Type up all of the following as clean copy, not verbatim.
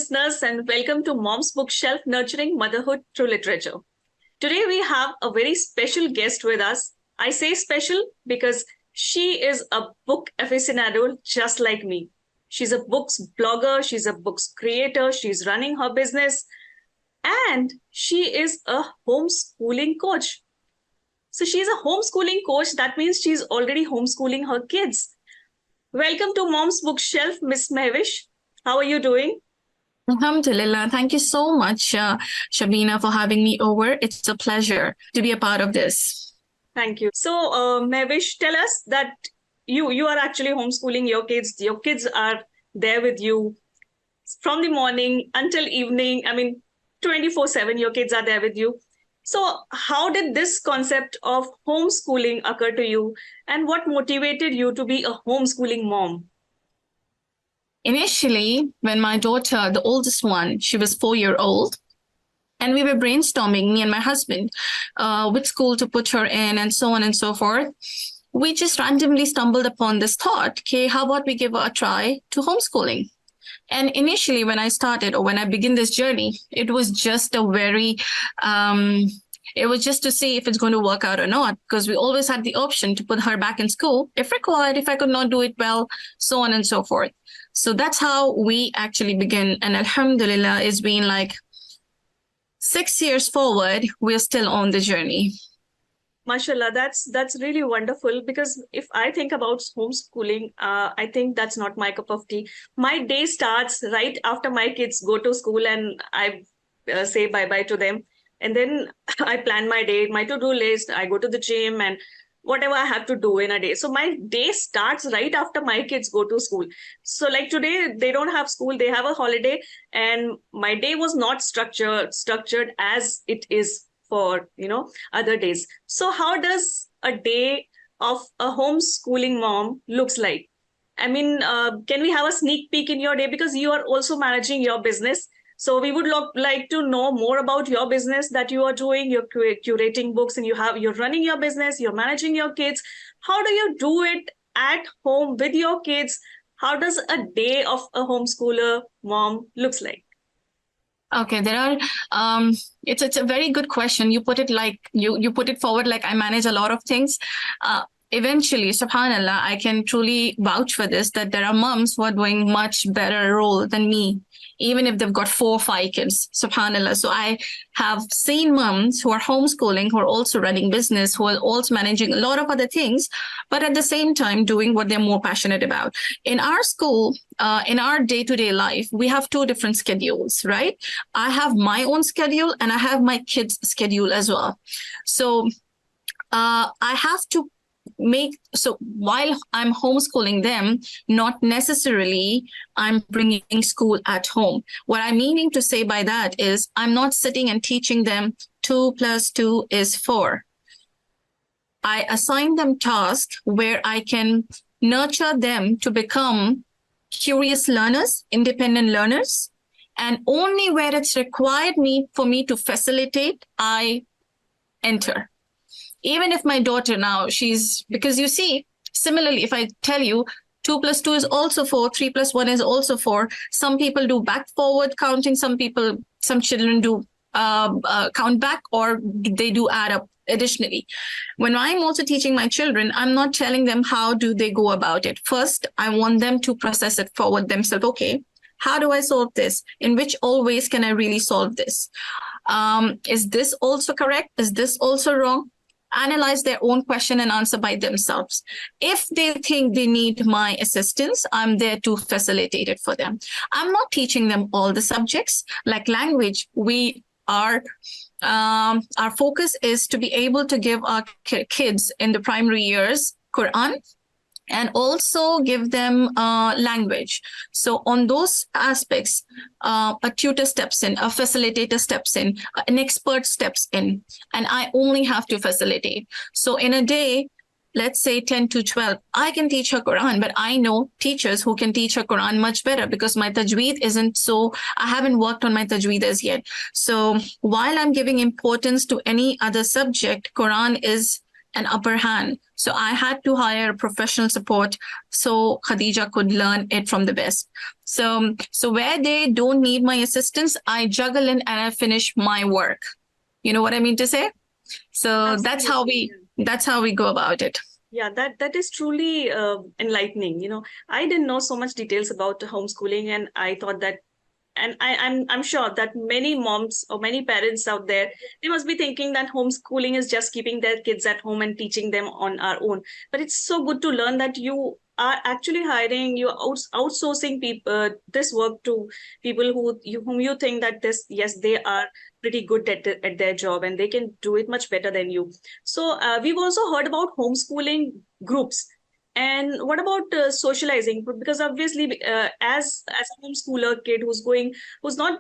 listeners, and welcome to Mom's Bookshelf Nurturing Motherhood Through Literature. Today, we have a very special guest with us. I say special because she is a book aficionado just like me. She's a books blogger, she's a books creator, she's running her business, and she is a homeschooling coach. So, she's a homeschooling coach. That means she's already homeschooling her kids. Welcome to Mom's Bookshelf, Miss Mehvish. How are you doing? Alhamdulillah. Thank you so much, Shabina, for having me over. It's a pleasure to be a part of this. Thank you. So, Mehvish, tell us that you are actually homeschooling your kids. Your kids are there with you from the morning until evening. 24/7, your kids are there with you. So, how did this concept of homeschooling occur to you? And what motivated you to be a homeschooling mom? Initially, when my daughter, the oldest one, she was 4-year-old, and we were brainstorming, me and my husband, which school to put her in and so on and so forth. We just randomly stumbled upon this thought, okay, how about we give a try to homeschooling? And initially, when I started or when I began this journey, it was just it was just to see if it's going to work out or not, because we always had the option to put her back in school if required, if I could not do it well, so on and so forth. So that's how we actually begin. And Alhamdulillah, it's been like 6 years forward, we're still on the journey. MashaAllah, that's really wonderful, because if I think about homeschooling, I think that's not my cup of tea. My day starts right after my kids go to school and I say bye-bye to them. And then I plan my day, my to-do list, I go to the gym and whatever I have to do in a day. So my day starts right after my kids go to school. So like today, they don't have school, they have a holiday, and my day was not structured as it is for, other days. So how does a day of a homeschooling mom looks like? Can we have a sneak peek in your day? Because you are also managing your business. So we would like to know more about your business that you are doing. You're curating books and you're running your business, you're managing your kids. How do you do it at home with your kids? How does a day of a homeschooler mom looks like? Okay, there are, it's a very good question. You put it like, you put it forward like I manage a lot of things. Eventually, subhanallah, I can truly vouch for this, that there are moms who are doing much better role than me, even if they've got 4 or 5 kids, subhanallah. So I have seen moms who are homeschooling, who are also running business, who are also managing a lot of other things, but at the same time doing what they're more passionate about. In our school, in our day-to-day life, we have 2 different schedules, right? I have my own schedule and I have my kids' schedule as well. So I have to so while I'm homeschooling them, not necessarily I'm bringing school at home. What I'm meaning to say by that is I'm not sitting and teaching them 2 + 2 is 4. I assign them tasks where I can nurture them to become curious learners, independent learners, and only where it's required for me to facilitate, I enter. Even if my daughter now, because you see, similarly, if I tell you 2 + 2 is also 4, 3 + 1 is also 4. Some people do back forward counting. Some children do count back, or they do add up additionally. When I'm also teaching my children, I'm not telling them how do they go about it. First, I want them to process it forward themselves. Okay, how do I solve this? In which all ways can I really solve this? Is this also correct? Is this also wrong? Analyze their own question and answer by themselves. If they think they need my assistance, I'm there to facilitate it for them. I'm not teaching them all the subjects. Like language, our focus is to be able to give our kids in the primary years Quran, and also give them language. So on those aspects, a tutor steps in, a facilitator steps in, an expert steps in, and I only have to facilitate. So in a day, let's say 10 to 12, I can teach her Quran, but I know teachers who can teach her Quran much better because my tajweed I haven't worked on my tajweed as yet. So while I'm giving importance to any other subject, Quran is an upper hand. So I had to hire professional support so Khadija could learn it from the best. So where they don't need my assistance, I juggle in and I finish my work. You know what I mean to say? So Absolutely. that's how we go about it. Yeah, that is truly enlightening. I didn't know so much details about homeschooling, and I thought that, and I'm sure that many moms or many parents out there, they must be thinking that homeschooling is just keeping their kids at home and teaching them on our own. But it's so good to learn that you are actually hiring, you are outsourcing people this work to people whom you think that this, yes, they are pretty good at their job and they can do it much better than you. So we've also heard about homeschooling groups. And what about socializing? Because obviously, as a homeschooler kid who's not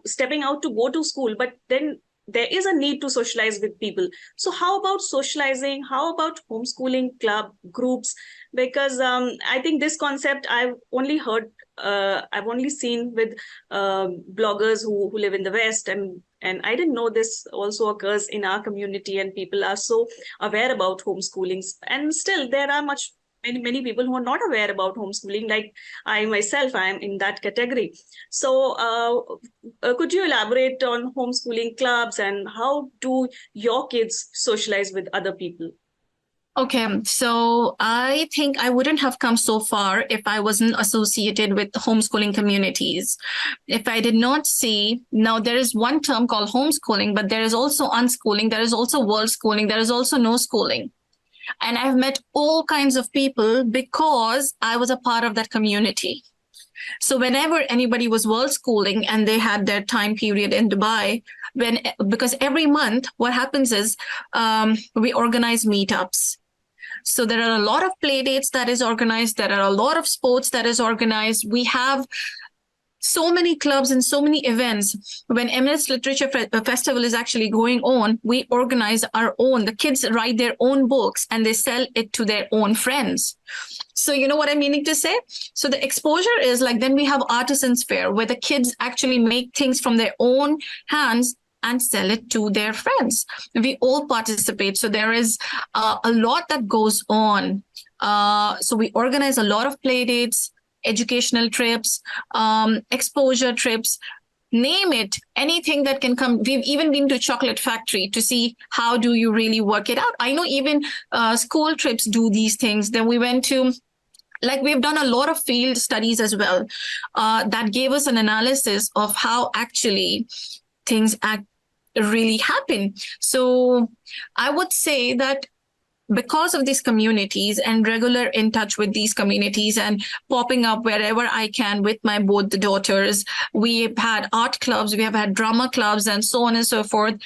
stepping out to go to school, but then there is a need to socialize with people. So how about socializing? How about homeschooling club groups? Because I think this concept I've only seen with bloggers who live in the West, and I didn't know this also occurs in our community, and people are so aware about homeschooling. And still, there are many people who are not aware about homeschooling, like I myself, I am in that category. So could you elaborate on homeschooling clubs and how do your kids socialize with other people? Okay, so I think I wouldn't have come so far if I wasn't associated with homeschooling communities. If I did not see, now there is one term called homeschooling, but there is also unschooling, there is also world schooling, there is also no schooling. And I've met all kinds of people because I was a part of that community. So whenever anybody was world schooling and they had their time period in Dubai, because every month what happens is we organize meetups. So there are a lot of play dates that is organized. There are a lot of sports that is organized. We have so many clubs and so many events. When MS Literature Festival is actually going on, we organize our own. The kids write their own books and they sell it to their own friends. So you know what I'm meaning to say? So the exposure is like, then we have artisans fair where the kids actually make things from their own hands and sell it to their friends. We all participate. So there is a lot that goes on. So we organize a lot of play dates, educational trips, exposure trips, name it, anything that can come. We've even been to chocolate factory to see how do you really work it out. I know even school trips do these things. Then we went to, like, we've done a lot of field studies as well that gave us an analysis of how actually things really happen. So I would say that because of these communities and regular in touch with these communities and popping up wherever I can with my both the daughters, we've had art clubs, we have had drama clubs, and so on and so forth.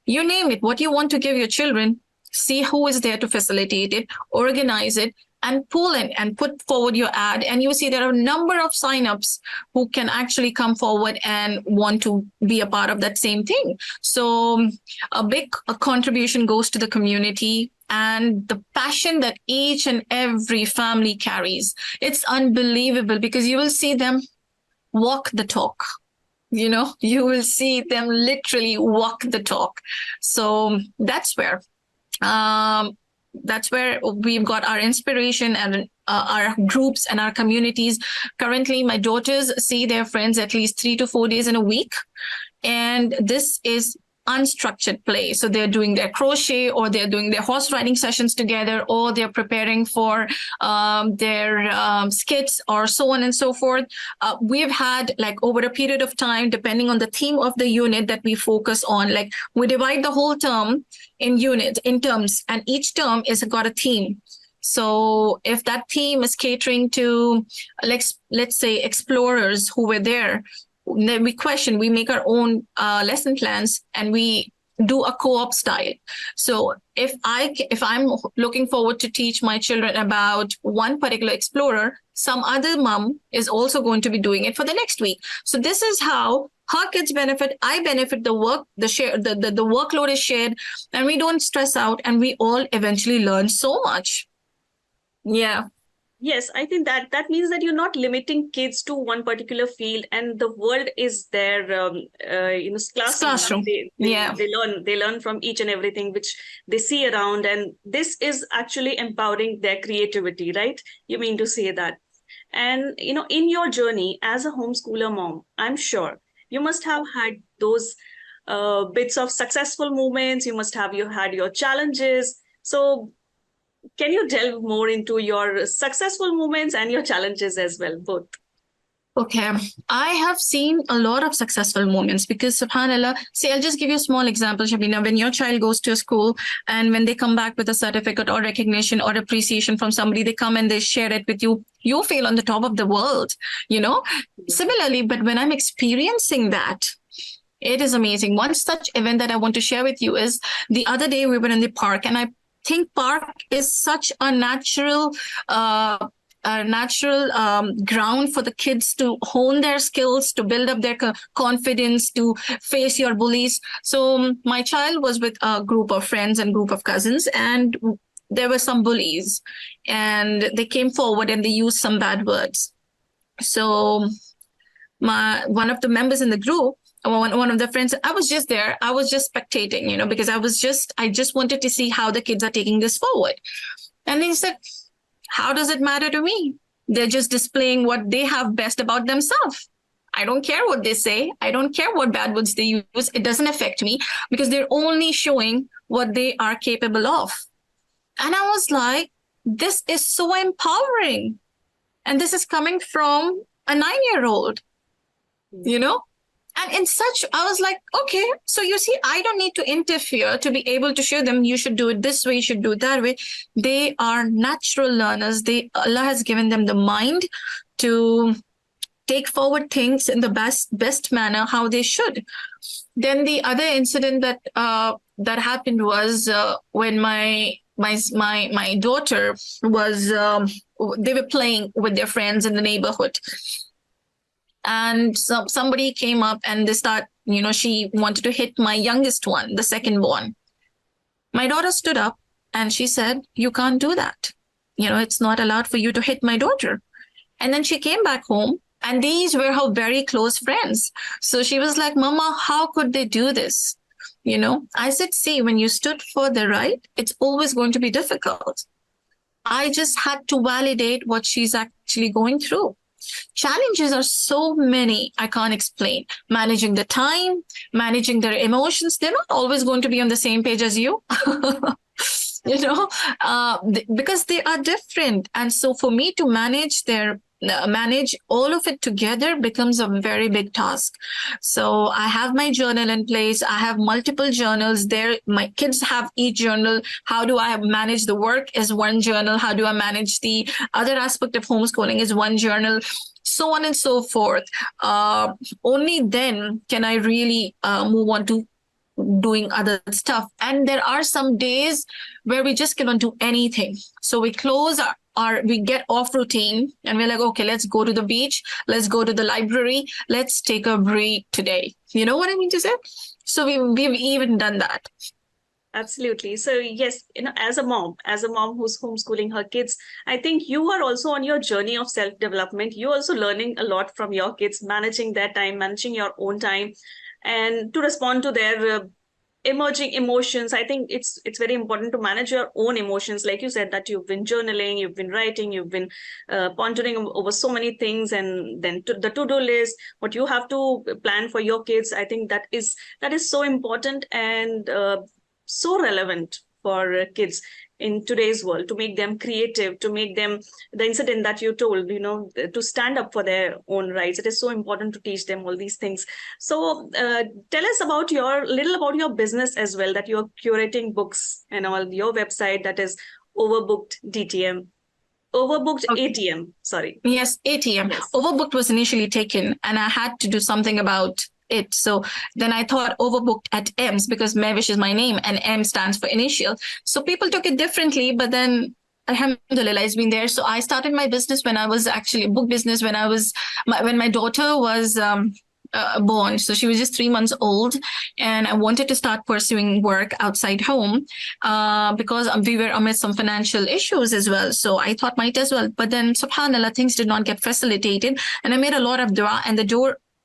You name it, what you want to give your children, see who is there to facilitate it, organize it, and pull in and put forward your ad. And you see there are a number of signups who can actually come forward and want to be a part of that same thing. So a big contribution goes to the community and the passion that each and every family carries. It's unbelievable because you will see them walk the talk. You know, you will see them literally walk the talk. So that's where we've got our inspiration and our groups and our communities. Currently, my daughters see their friends at least 3 to 4 days in a week. And this is unstructured play. So they're doing their crochet or they're doing their horse riding sessions together, or they're preparing for their skits or so on and so forth. We've had, like, over a period of time, depending on the theme of the unit that we focus on, like we divide the whole term in terms, and each term is got a theme. So if that theme is catering to, let's say, explorers who were there, then we make our own lesson plans and we do a co-op style. So if I'm looking forward to teach my children about one particular explorer, some other mom is also going to be doing it for the next week. So this is how her kids benefit, I benefit, the workload is shared, and we don't stress out, and we all eventually learn so much. Yeah. Yes, I think that means that you're not limiting kids to one particular field, and the world is their It's classroom. classroom. Yeah. They learn from each and everything which they see around, and this is actually empowering their creativity, right? You mean to say that? And in your journey as a homeschooler mom, I'm sure you must have had those bits of successful moments. You had your challenges. So can you delve more into your successful moments and your challenges as well, both? Okay, I have seen a lot of successful moments because subhanallah, see, I'll just give you a small example, Shabina. When your child goes to a school and when they come back with a certificate or recognition or appreciation from somebody, they come and they share it with you, you feel on the top of the world, you know? Similarly, but when I'm experiencing that, it is amazing. One such event that I want to share with you is the other day we were in the park, and I think park is such a natural ground for the kids to hone their skills, to build up their confidence, to face your bullies. So my child was with a group of friends and group of cousins, and there were some bullies, and they came forward and they used some bad words. So one of the members in the group, one of the friends, I was just there, I was just spectating, because I just wanted to see how the kids are taking this forward. And they said, how does it matter to me? They're just displaying what they have best about themselves. I don't care what they say. I don't care what bad words they use. It doesn't affect me because they're only showing what they are capable of. And I was like, this is so empowering. And this is coming from a 9-year-old, And in such, I was like, okay, so you see, I don't need to interfere to be able to show them you should do it this way, you should do it that way. They are natural learners. Allah has given them the mind to take forward things in the best manner, how they should. Then the other incident that happened was when my daughter was, they were playing with their friends in the neighborhood. And somebody came up and she wanted to hit my youngest one, the second born. My daughter stood up and she said, you can't do that. It's not allowed for you to hit my daughter. And then she came back home, and these were her very close friends. So she was like, Mama, how could they do this? I said, see, when you stood for the right, it's always going to be difficult. I just had to validate what she's actually going through. Challenges are so many, I can't explain. Managing the time, managing their emotions. They're not always going to be on the same page as you, because they are different. And so for me to manage all of it together becomes a very big task. So I have my journal in place. I have multiple journals there. My kids have each journal. How do I manage the work is one journal. How do I manage the other aspect of homeschooling is one journal, so on and so forth. Only then can I really move on to doing other stuff. And there are some days where we just cannot do anything. So we close we get off routine and we're like, okay, let's go to the beach. Let's go to the library. Let's take a break today. You know what I mean to say? So we've even done that. Absolutely. So yes, as a mom who's homeschooling her kids, I think you are also on your journey of self-development. You're also learning a lot from your kids, managing their time, managing your own time, and to respond to their emerging emotions. I think it's very important to manage your own emotions. Like you said, that you've been journaling, you've been writing, you've been pondering over so many things, and then the to-do list, what you have to plan for your kids. I think that is so important and so relevant for kids in today's world, to make them creative, to make them, the incident that you told, to stand up for their own rights. It is so important to teach them all these things. So tell us about your business as well, that you're curating books and all, your website, that is Overbooked DTM. Overbooked Okay. ATM, sorry. Yes, ATM. Yes. Overbooked was initially taken, and I had to do something about it. So then I thought Overbooked at M's, because Mehvish is my name and M stands for initial. So people took it differently, but then alhamdulillah, it's been there. So I started my business when I was actually book business when my daughter was born. So she was just 3 months old, and I wanted to start pursuing work outside home because we were amidst some financial issues as well. So I thought might as well. But then, subhanAllah, things did not get facilitated, and I made a lot of dua, and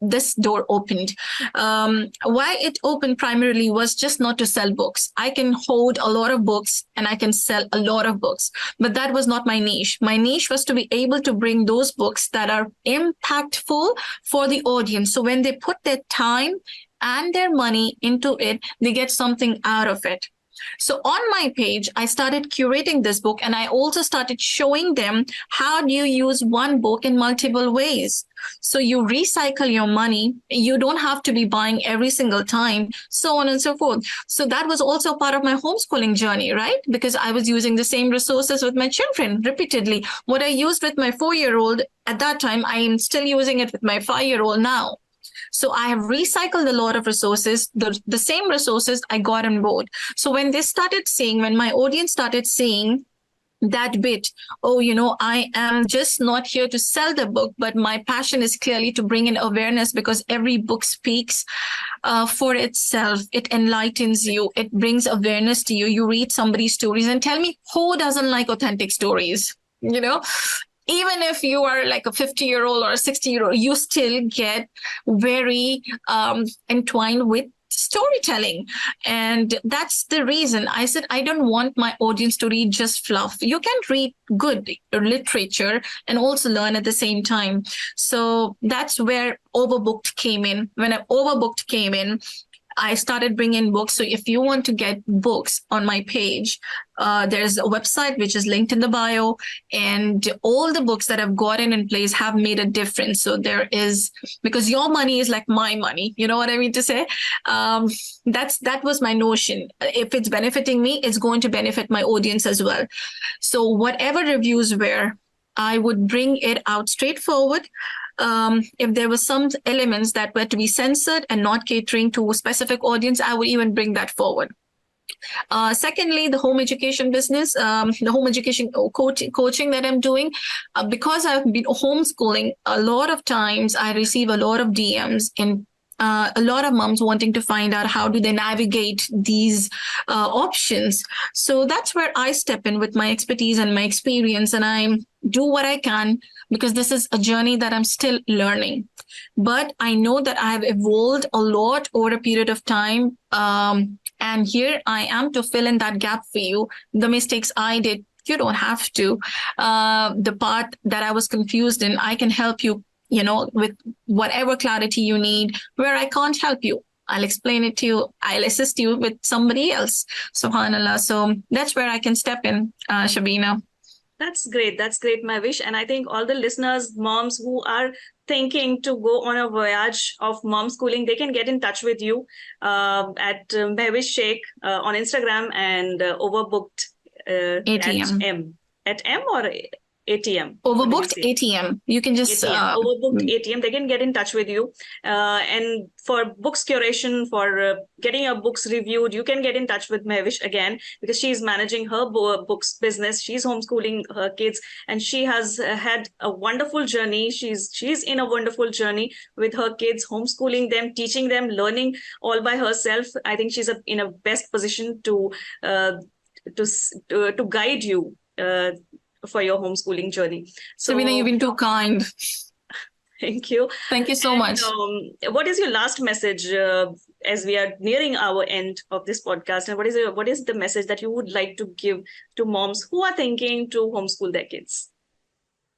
this door opened. Why it opened primarily was just not to sell books. I can hold a lot of books and I can sell a lot of books, but that was not my niche. My niche was to be able to bring those books that are impactful for the audience. So when they put their time and their money into it, they get something out of it. So on my page, I started curating this book, and I also started showing them how do you use one book in multiple ways. So you recycle your money. You don't have to be buying every single time, so on and so forth. So that was also part of my homeschooling journey, right? Because I was using the same resources with my children repeatedly. What I used with my 4-year-old at that time, I am still using it with my 5-year-old now. So I have recycled a lot of resources, the same resources I got on board. So when my audience started seeing that bit, oh, I am just not here to sell the book, but my passion is clearly to bring in awareness, because every book speaks for itself. It enlightens you. It brings awareness to you. You read somebody's stories, and tell me who doesn't like authentic stories, even if you are like a 50-year-old or a 60-year-old, you still get very entwined with storytelling. And that's the reason I said I don't want my audience to read just fluff. You can read good literature and also learn at the same time. So that's where Overbooked came in. When Overbooked came in, I started bringing books. So if you want to get books on my page, there's a website which is linked in the bio, and all the books that I've gotten in place have made a difference. So there is, because your money is like my money, you know what I mean to say? That was my notion. If it's benefiting me, it's going to benefit my audience as well. So whatever reviews were, I would bring it out straightforward. If there were some elements that were to be censored and not catering to a specific audience, I would even bring that forward. Secondly, the home education business, the home education coaching that I'm doing, because I've been homeschooling, a lot of times I receive a lot of DMs and a lot of moms wanting to find out how do they navigate these options. So that's where I step in with my expertise and my experience, and I do what I can, because this is a journey that I'm still learning. But I know that I have evolved a lot over a period of time. And here I am to fill in that gap for you. The mistakes I did, you don't have to. The part that I was confused in, I can help you, with whatever clarity you need. Where I can't help you, I'll explain it to you. I'll assist you with somebody else. SubhanAllah. So that's where I can step in, Shabina. That's great. That's great, Mehvish. And I think all the listeners, moms who are thinking to go on a voyage of mom schooling, they can get in touch with you at Mehvish Shaikh on Instagram, and Overbooked ATM. At M or ATM? Overbooked ATM. You can just Overbooked ATM. They can get in touch with you, and for books curation, for getting your books reviewed, you can get in touch with Mehvish again, because she's managing her books business. She's homeschooling her kids, and she has had a wonderful journey. She's in a wonderful journey with her kids, homeschooling them, teaching them, learning all by herself. I think she's in a best position to guide you for your homeschooling journey. So, Sabina, you've been too kind. Thank you. Thank you so much. What is your last message as we are nearing our end of this podcast? And what is the message that you would like to give to moms who are thinking to homeschool their kids?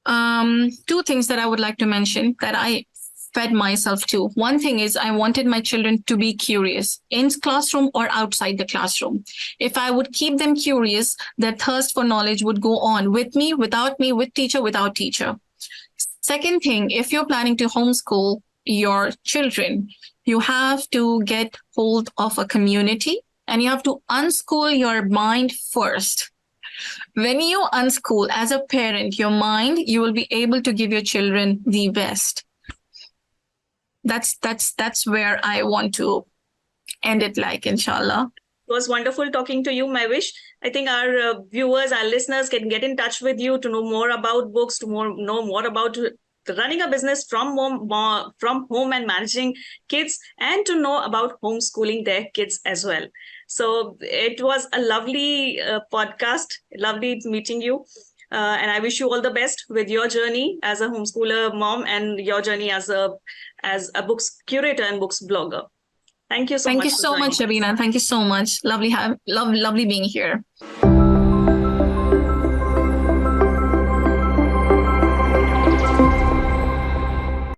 2 things that I would like to mention that I fed myself to. One thing is I wanted my children to be curious in classroom or outside the classroom. If I would keep them curious, their thirst for knowledge would go on with me, without me, with teacher, without teacher. Second thing, if you're planning to homeschool your children, you have to get hold of a community, and you have to unschool your mind first. When you unschool as a parent your mind, you will be able to give your children the best. That's where I want to end it, like, inshallah. It was wonderful talking to you, Mehvish. I think our viewers, our listeners can get in touch with you to know more about books, to know more about running a business from home and managing kids, and to know about homeschooling their kids as well. So it was a lovely podcast, lovely meeting you. And I wish you all the best with your journey as a homeschooler mom and your journey as a books curator and books blogger. Thank you so Thank much you for so much, joining us. Shabina. Thank you so much. Lovely being here.